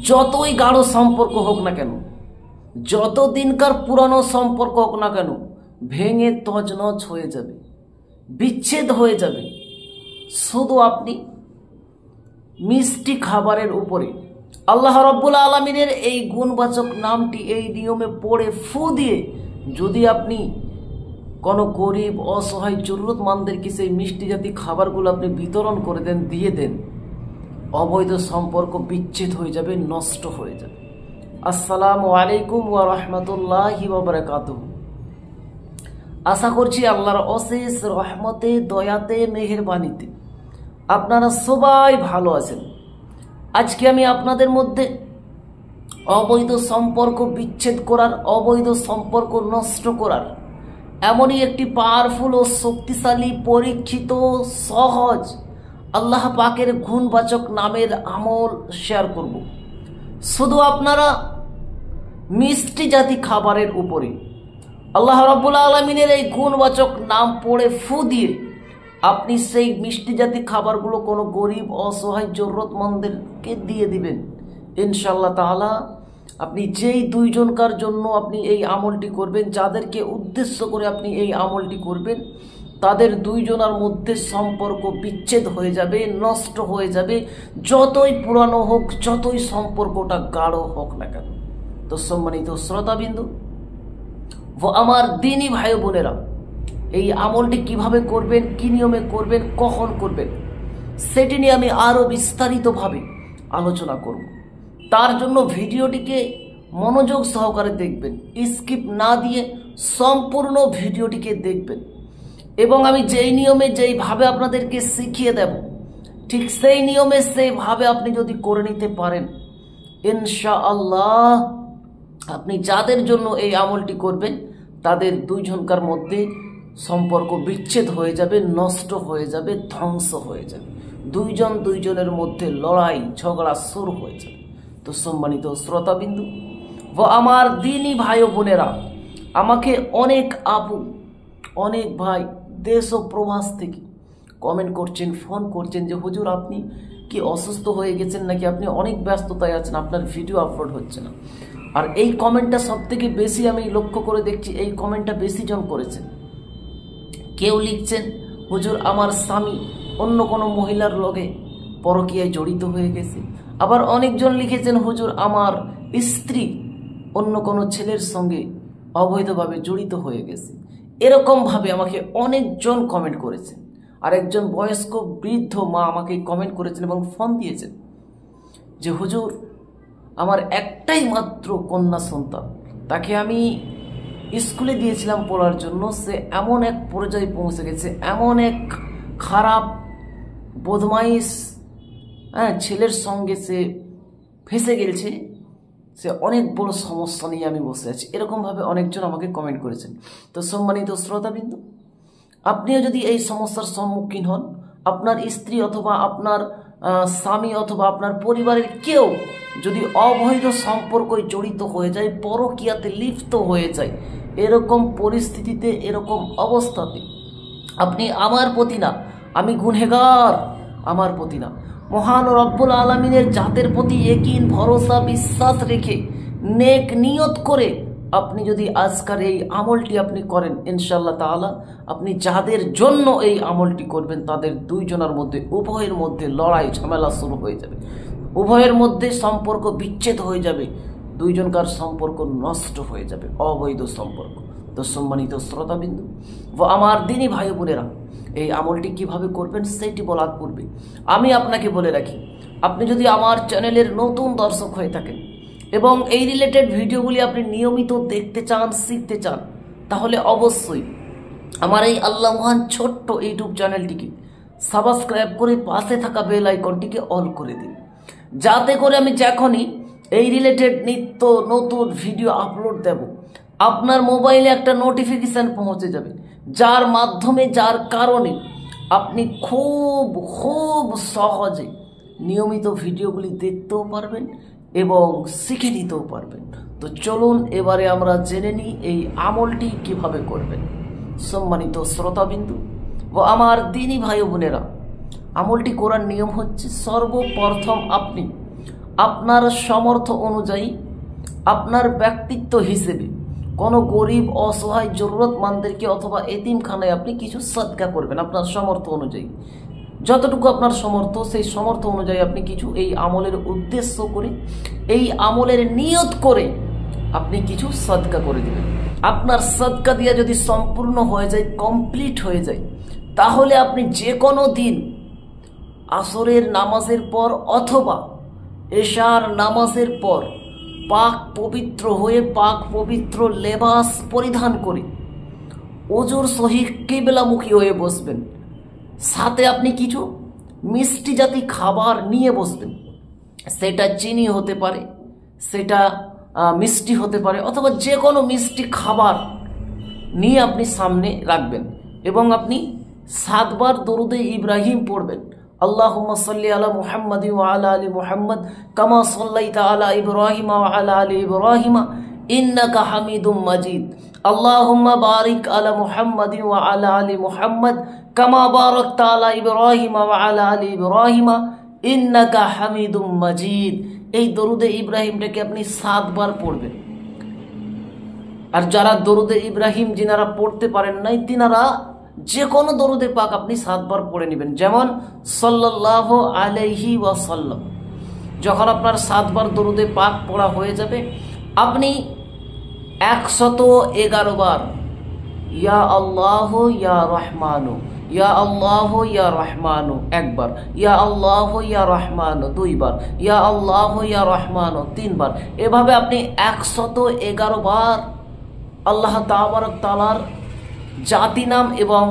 যতই গাঢ় সম্পর্ক হোক না কেন, যত দিনকার পুরানো সম্পর্ক হোক না কেন, ভেঙে তছনছ হয়ে যাবে, বিচ্ছেদ হয়ে যাবে। শুধু আপনি মিষ্টি খাবারের উপরে আল্লাহ রাব্বুল আলামিনের এই গুণবাচক নামটি এই নিয়মে পড়ে ফু দিয়ে যদি আপনি কোনো গরিব অসহায় জরুরতমন্দেরকে সেই মিষ্টি জাতীয় খাবারগুলো আপনি বিতরণ করে দেন, দিয়ে দেন, অবৈধ সম্পর্ক বিচ্ছেদ হয়ে যাবে, নষ্ট হয়ে যাবে। আসসালামু আলাইকুম ওয়া রাহমাতুল্লাহি ওয়া বারাকাতুহু। আশা করছি আল্লাহর অশেষ রহমতে, দয়াতে, মেহেরবানিতে আপনারা সবাই ভালো আছেন। আজকে আমি আপনাদের মধ্যে অবৈধ সম্পর্ক বিচ্ছেদ করার, অবৈধ সম্পর্ক নষ্ট করার এমনই একটি পাওয়ারফুল ও শক্তিশালী, পরীক্ষিত, সহজ আল্লাহ পাকের গুণবাচক নামের আমল শেয়ার করব। শুধু আপনারা মিষ্টি জাতীয় খাবারের উপরে আল্লাহ রাব্বুল আলামিনের এই গুণবাচক নাম পড়ে ফু দিয়ে আপনি সেই মিষ্টি জাতীয় খাবারগুলো কোনো গরিব অসহায় জরুরতমন্দেরকে দিয়ে দিবেন। ইনশাআল্লাহ তাআলা আপনি যেই দুইজনকার জন্য আপনি এই আমলটি করবেন, যাদেরকে উদ্দেশ্য করে আপনি এই আমলটি করবেন, তাদের দুইজনের মধ্যে সম্পর্ক বিচ্ছেদ হয়ে যাবে, নষ্ট হয়ে যাবে, যতই পুরানো হোক, যতই সম্পর্কটা গাঢ় হোক না কেন। তো সম্মানিত শ্রোতাবিন্দু ও আমার দিনী ভাই বোনেরা, এই আমলটি কিভাবে করবেন, কি নিয়মে করবেন, কখন করবেন, সেটি নিয়ে আমি আরও বিস্তারিতভাবে আলোচনা করব। তার জন্য ভিডিওটিকে মনোযোগ সহকারে দেখবেন, স্কিপ না দিয়ে সম্পূর্ণ ভিডিওটিকে দেখবেন। এবং আমি যেই নিয়মে, যেইভাবে আপনাদেরকে শিখিয়ে দেব, ঠিক সেই নিয়মে, সেইভাবে আপনি যদি করে নিতে পারেন, ইনশাআল্লাহ আপনি যাদের জন্য এই আমলটি করবেন তাদের দুইজনকার মধ্যে সম্পর্ক বিচ্ছেদ হয়ে যাবে, নষ্ট হয়ে যাবে, ধ্বংস হয়ে যাবে, দুইজন দুইজনের মধ্যে লড়াই ঝগড়া শুরু হয়ে যাবে। তো সম্মানিত শ্রোতাবিন্দু ও আমার দিনী ভাই ও বোনেরা, আমাকে অনেক আপু, অনেক ভাই দেশ ও প্রবাস থেকে কমেন্ট করছেন, ফোন করছেন যে হুজুর আপনি কি অসুস্থ হয়ে গেছেন নাকি, আপনি অনেক ব্যস্ততায় আছেন, আপনার ভিডিও আপলোড হচ্ছে না। আর এই কমেন্টটা সব থেকে বেশি আমি লক্ষ্য করে দেখছি, এই কমেন্টটা বেশি জন করেছেন। কেউ লিখছেন হুজুর আমার স্বামী অন্য কোনো মহিলার লগে পরকীয়ায় জড়িত হয়ে গেছে। আবার অনেকজন লিখেছেন হুজুর আমার স্ত্রী অন্য কোনো ছেলের সঙ্গে অবৈধভাবে জড়িত হয়ে গেছে। এরকমভাবে আমাকে অনেকজন কমেন্ট করেছেন। আর একজন বয়স্ক বৃদ্ধ মা আমাকে কমেন্ট করেছেন এবং ফোন দিয়েছেন যে হুজুর আমার একটাই মাত্র কন্যা সন্তান, তাকে আমি স্কুলে দিয়েছিলাম পড়ার জন্য, সে এমন এক পর্যায়ে পৌঁছে গেছে, এমন এক খারাপ বদমাইশ ছেলের সঙ্গে সে ফেঁসে গেছে, সে অনেক বড় সমস্যা নিয়ে আমি বসে আছি। এরকমভাবে অনেকজন আমাকে কমেন্ট করেছেন। তো সম্মানিত শ্রোতাবিন্দু, আপনিও যদি এই সমস্যার সম্মুখীন হন, আপনার স্ত্রী অথবা আপনার স্বামী অথবা আপনার পরিবারের কেউ যদি অবৈধ সম্পর্কে জড়িত হয়ে যায়, পরকীয়াতে লিপ্ত হয়ে যায়, এরকম পরিস্থিতিতে, এরকম অবস্থাতে আপনি আমার প্রতি না, আমি গুনহেগার, আমার প্রতি না, মহান রব্বুল আলামিনের জাতের প্রতি ইয়াকিন, ভরসা, বিশ্বাস রেখে নেক নিয়ত করে আপনি যদি আজকের এই আমলটি আপনি করেন, ইনশাআল্লাহ তাআলা আপনি যাদের জন্য এই আমলটি করবেন তাদের দুইজনের মধ্যে, উভয়ের মধ্যে লড়াই ঝামেলা শুরু হয়ে যাবে, উভয়ের মধ্যে সম্পর্ক বিচ্ছেদ হয়ে যাবে, দুইজনকার সম্পর্ক নষ্ট হয়ে যাবে, অবৈধ সম্পর্ক। তো সম্মানিত শ্রোতাবিন্দু ও আমার দিনী ভাই বোনেরা, এই আমলটি কিভাবে করবেন সেটি বলার পূর্বে আমি আপনাকে বলে রাখি, আপনি যদি আমার চ্যানেলের নতুন দর্শক হয়ে থাকেন এবং এই রিলেটেড ভিডিওগুলি আপনি নিয়মিত দেখতে চান, শিখতে চান, তাহলে অবশ্যই আমার এই আল্লাহ মহান ছোট্ট ইউটিউব চ্যানেলটিকে সাবস্ক্রাইব করে পাশে থাকা বেল আইকনটিকে অল করে দিন, যাতে করে আমি যখনই এই রিলেটেড নিত্য নতুন ভিডিও আপলোড দেব আপনার মোবাইলে একটা নোটিফিকেশান পৌঁছে যাবে, যার মাধ্যমে, যার কারণে আপনি খুব খুব সহজে নিয়মিত ভিডিওগুলি দেখতেও পারবেন এবং শিখে নিতেও পারবেন। তো চলুন এবারে আমরা জেনে নিই এই আমলটি কিভাবে করবেন। সম্মানিত শ্রোতাবিন্দু ও আমার দিনী ভাই বোনেরা, আমলটি করার নিয়ম হচ্ছে, সর্বপ্রথম আপনি আপনার সামর্থ্য অনুযায়ী, আপনার ব্যক্তিত্ব হিসেবে কোনো গরিব অসহায় জরুরতমন্দেরকে অথবা এতিমখানায় আপনি কিছু সদকা করবেন। আপনার সামর্থ্য অনুযায়ী যতটুকু আপনার সামর্থ্য, সেই সামর্থ্য অনুযায়ী আপনি কিছু এই আমলের উদ্দেশ্য করে, এই আমলের নিয়ত করে আপনি কিছু সদকা করে দেবেন। আপনার সদকা দিয়ে যদি সম্পূর্ণ হয়ে যায়, কমপ্লিট হয়ে যায়, তাহলে আপনি যে কোনো দিন আসরের নামাজের পর অথবা এশার নামাজের পর পাক পবিত্র হয়ে, পাক পবিত্র লেবাস পরিধান করে ওজুর সহিত কিবলামুখী হয়ে বসবেন। সাথে আপনি কিছু মিষ্টি জাতি খাবার নিয়ে বসবেন। সেটা চিনি হতে পারে, সেটা মিষ্টি হতে পারে, অথবা যে কোনো মিষ্টি খাবার নিয়ে আপনি সামনে রাখবেন এবং আপনি 7 বার দরুদে ইব্রাহিম পড়বেন। আল্লাহুম্মা সাল্লি আলা মুহাম্মাদি ওয়া আলা আলি মুহাম্মাদ কামা সাল্লাইতা আলা ইব্রাহিম ওয়া আলা আলি ইব্রাহিম ইন্নাকা হামিদুম মাজিদ। আল্লাহুম্মা বারিক আলা মুহাম্মাদি ওয়া আলা আলি মুহাম্মাদ কামা বারাকতা আলা ইব্রাহিম ওয়া আলা আলি ইব্রাহিম ইন্নাকা হামিদুম মাজিদ। এই দরুদে ইব্রাহিমটাকে আপনি 7 বার পড়বেন। আর যারা দরুদে ইব্রাহিম যিনারা পড়তে পারেন নাই, তিনারা যে কোনো দরুদে পাক আপনি 7 বার পড়ে নেবেন। যেমন সাল্লাল্লাহু আলাইহি ওয়াসাল্লাম, যখন আপনার 7 বার দরুদে পাক পড়া হয়ে যাবে, আপনি 111 বার ইয়া আল্লাহ ইয়া রহমানু, ইয়া আল্লাহ ইয়া রহমানু একবার, ইয়া আল্লাহ ইয়া রহমানু 2 বার, ইয়া আল্লাহ ইয়া রহমানু 3 বার। এভাবে আপনি 111 বার আল্লাহ তাবারক তাআলার জাতি নাম এবং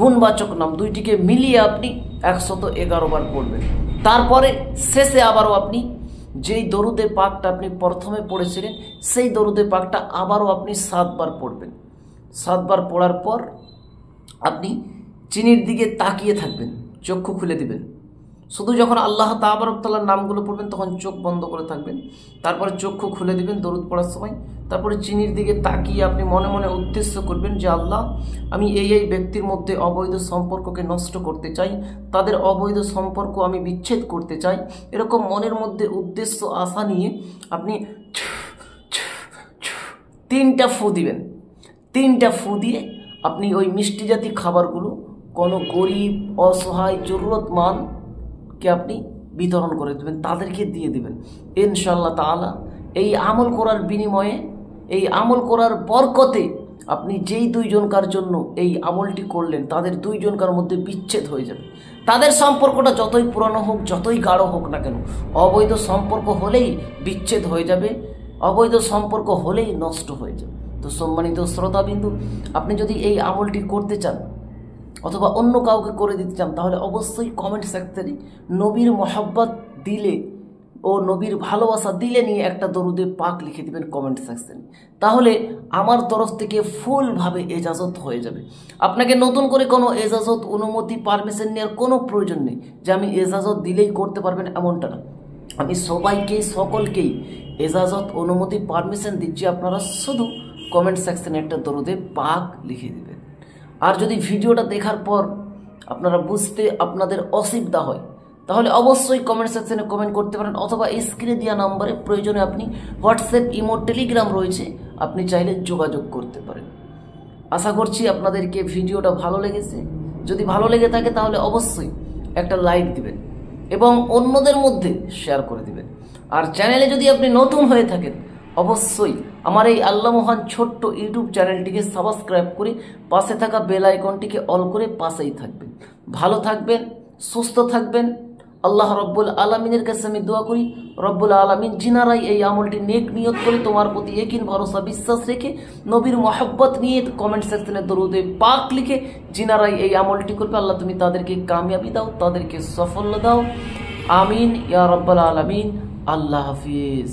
গুণবাচক নাম দুইটিকে মিলিয়ে আপনি 111 বার পড়বেন। তারপরে শেষে আবারও আপনি যেই দরুদে পাকটা আপনি প্রথমে পড়েছিলেন, সেই দরুদে পাকটা আবারও আপনি 7 বার পড়বেন। 7 বার পড়ার পর আপনি চিনির দিকে তাকিয়ে থাকবেন, চক্ষু খুলে দিবেন। শুধু যখন আল্লাহ তাবারক তাআলার নামগুলো পড়বেন তখন চোখ বন্ধ করে থাকবেন, তারপরে চক্ষু খুলে দিবেন দরুদ পড়ার সময়। তারপরে চিনির দিকে তাকিয়ে আপনি মনে মনে উদ্দেশ্য করবেন যে আল্লাহ, আমি এই ব্যক্তির মধ্যে অবৈধ সম্পর্ককে নষ্ট করতে চাই, তাদের অবৈধ সম্পর্ক আমি বিচ্ছেদ করতে চাই। এরকম মনের মধ্যে উদ্দেশ্য আশা নিয়ে আপনি 3টা ফু দিবেন। 3টা ফু দিয়ে আপনি ওই মিষ্টি জাতীয় খাবারগুলো কোনো গরিব অসহায় জরুরতমন্দকে আপনি বিতরণ করে দেবেন, তাদেরকে দিয়ে দেবেন। ইনশাআল্লাহ তাআলা এই আমল করার বিনিময়ে, এই আমল করার বরকতে আপনি যেই 2 জনকার জন্য এই আমলটি করলেন, তাদের 2 জনকার মধ্যে বিচ্ছেদ হয়ে যাবে। তাদের সম্পর্কটা যতই পুরানো হোক, যতই গাঢ় হোক না কেন, অবৈধ সম্পর্ক হলেই বিচ্ছেদ হয়ে যাবে, অবৈধ সম্পর্ক হলেই নষ্ট হয়ে যাবে। তো সম্মানিত শ্রোতাবিন্দু, আপনি যদি এই আমলটি করতে চান অথবা অন্য কাউকে করে দিতে চান, তাহলে অবশ্যই কমেন্ট সেকশনে নবীর মহব্বত দিলে ও নবীর ভালোবাসা দিলে নিয়ে একটা দরুদে পাক লিখে দিবেন কমেন্ট সেকশনে। তাহলে আমার তরফ থেকে ফুলভাবে এজাজত হয়ে যাবে। আপনাকে নতুন করে কোনো এজাজত, অনুমতি, পারমিশন নেওয়ার কোনো প্রয়োজন নেই যে আমি এজাজত দিলেই করতে পারবেন, এমনটা না। আমি সবাইকেই, সকলকেই এজাজত, অনুমতি, পারমিশন দিচ্ছি। আপনারা শুধু কমেন্ট সেকশনে একটা দরুদে পাক লিখে দিবেন। আর যদি ভিডিওটা দেখার পর আপনারা বুঝতে আপনাদের অসুবিধা হয়, তাহলে অবশ্যই কমেন্ট সেকশনে কমেন্ট করতে পারেন, অথবা স্ক্রিনে দেওয়া নাম্বারে প্রয়োজনে আপনি হোয়াটসঅ্যাপ, ইমো, টেলিগ্রাম রয়েছে, আপনি চাইলে যোগাযোগ করতে পারেন। আশা করছি আপনাদেরকে ভিডিওটা ভালো লেগেছে। যদি ভালো লেগে থাকে তাহলে অবশ্যই একটা লাইক দিবেন এবং অন্যদের মধ্যে শেয়ার করে দিবেন। আর চ্যানেলে যদি আপনি নতুন হয়ে থাকেন, অবশ্যই আমার এই আল্লাহ মহান ছোট্ট ইউটিউব চ্যানেলটিকে সাবস্ক্রাইব করে পাশে থাকা বেল আইকনটিকে অল করে পাশেই থাকবেন। ভালো থাকবেন, সুস্থ থাকবেন। আল্লাহ রব্বুল আলমিনের কাছে আমি দোয়া করি, রব্বুল আলমিন যিনারাই এই আমলটি নেক নিয়ত করে তোমার প্রতি ইকিন, ভরসা, বিশ্বাস রেখে নবীর মহব্বত নিয়ে কমেন্ট সেকশনে দরুদে পাক লিখে যিনারাই এই আমলটি করবে, আল্লাহ তুমি তাদেরকে কামিয়াবি দাও, তাদেরকে সাফল্য দাও। আমিন ইয়া রব্বুল আলমিন। আল্লাহ হাফিজ।